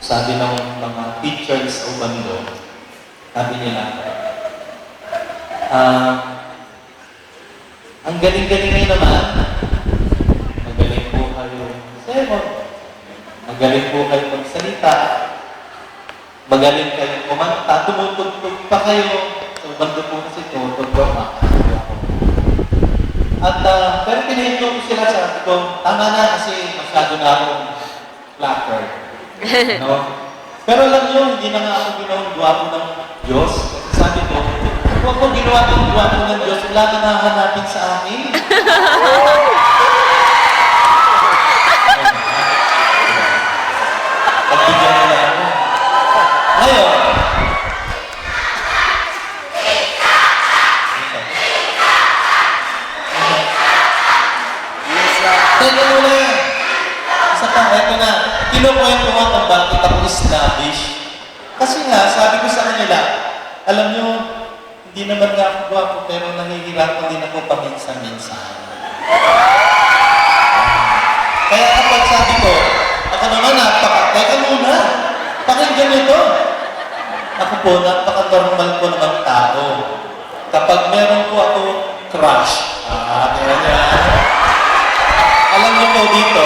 sabi ng mga teachers sa Ubando, sabi nila, ang galing-galing nyo naman, magaling po kayo sermon, magaling po kayo magsalita, magaling kayo kumanta, tumutugtog pa kayo. Sa Ubando po kasi tumutugtog ako. At pero pinahinto ko sila, sabi ko, tama na kasi masyado na akong clapper. No? Pero alam nyo, hindi na nga ako ginawang duwapo ng Diyos. Kasi sabi ko, kung ako ginawa ng duwapo ng Diyos, wala na nahanapin sa akin. Pagbigyan nila ako. Ngayon, teka muna. Isa pa, eto na. Kinukwento ko kung bakit ako snobbish. Kasi nga, sabi ko sa kanila, alam nyo, hindi naman nga ako gwapo, pero nahihirapan din ako paminsan-minsan. Kaya kapag sabi ko, ako naman teka muna, pakinggan ito. Ako po, napaka-normal ko naman tao. Kapag meron po ako crush, kaya niya. Alam niyo po dito,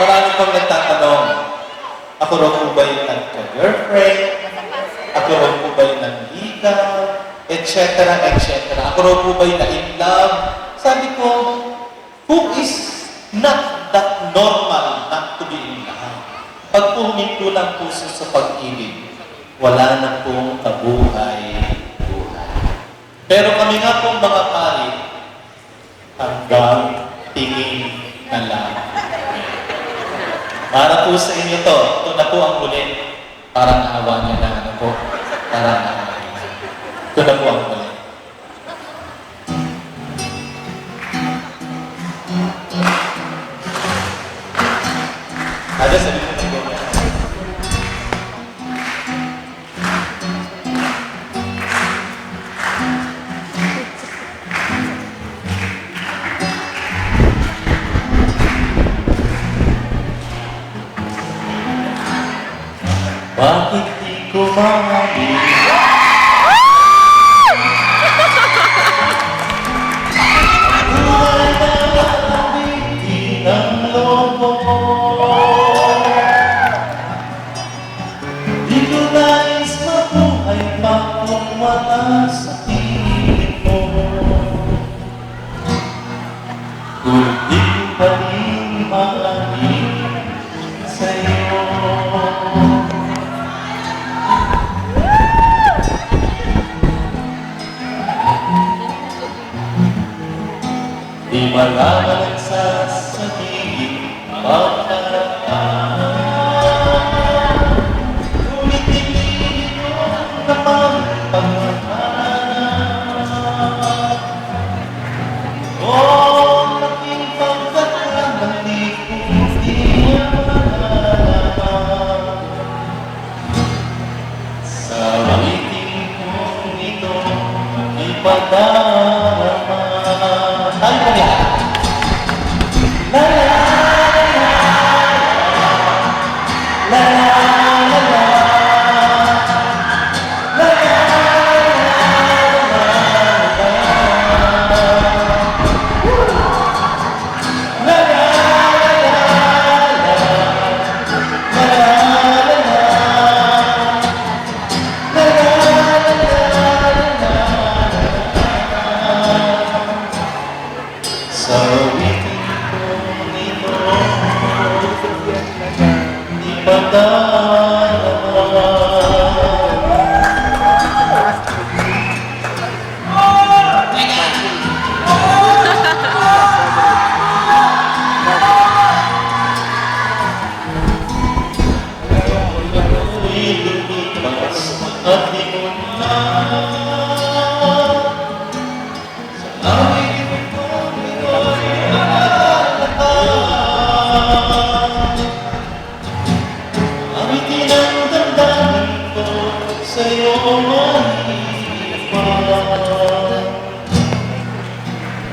marami pong nagtatanong, ako raw po ba yung nagka-girlfriend? Ako raw po ba yung nanligaw? Etc. etc. Ako raw po ba yung na-in love? Sabi ko, who is not that normal not to be in love? Pag puminto ng puso sa pag-ibig, wala na pong kabuhay-buhay. Pero kami nga pong mga pari, hanggang tingin na lang. Para po sa inyo to, ito na po ang huli. Parang naawa niya na ano po. Parang naawa niya. Ito na po ang huli. Ada sabi ko siguro. Bakit di ko mahalin? Buhay na nakabitin ang lobo. Di ko nais mabuhay pa kung wala sa piling mo. Kung di ko pa rin mahalin sa'yo. Di malaman ang sasabihin pagkarataan. Ngunit hindi ko naman pagkakanan. O laking pagkakanan, di ko malalaman. Sa waiting kong ito, ipadarama. Tayo po niya. La la la la la la la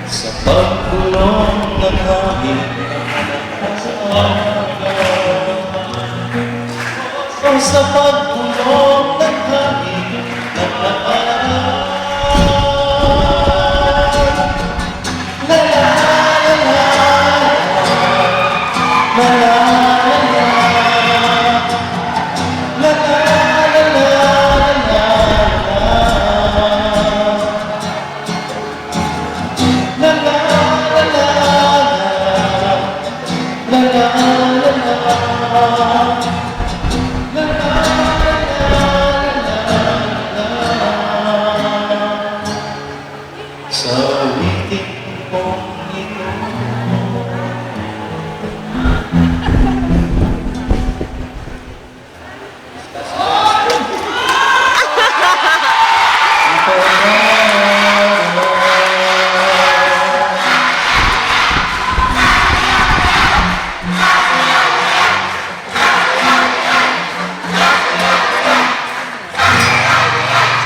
sa pagkulong ng hangin sa sa pagbulong ng hangin ng nakaraan. La la la la, la la la la, la la la la, la la la la sa witing mong ito.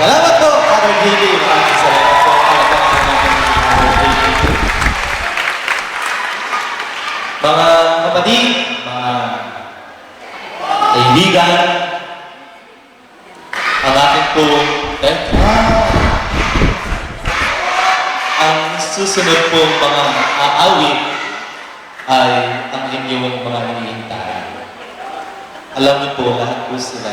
Salamat po, Father Gili. Maraming salamat po. Talagang Father Gili. Mga kapatid, mga kaibigan, ang ating po, ang susunod po mga aawit ay ang inyong mga hinihintay. Alam niyo po, lahat po sila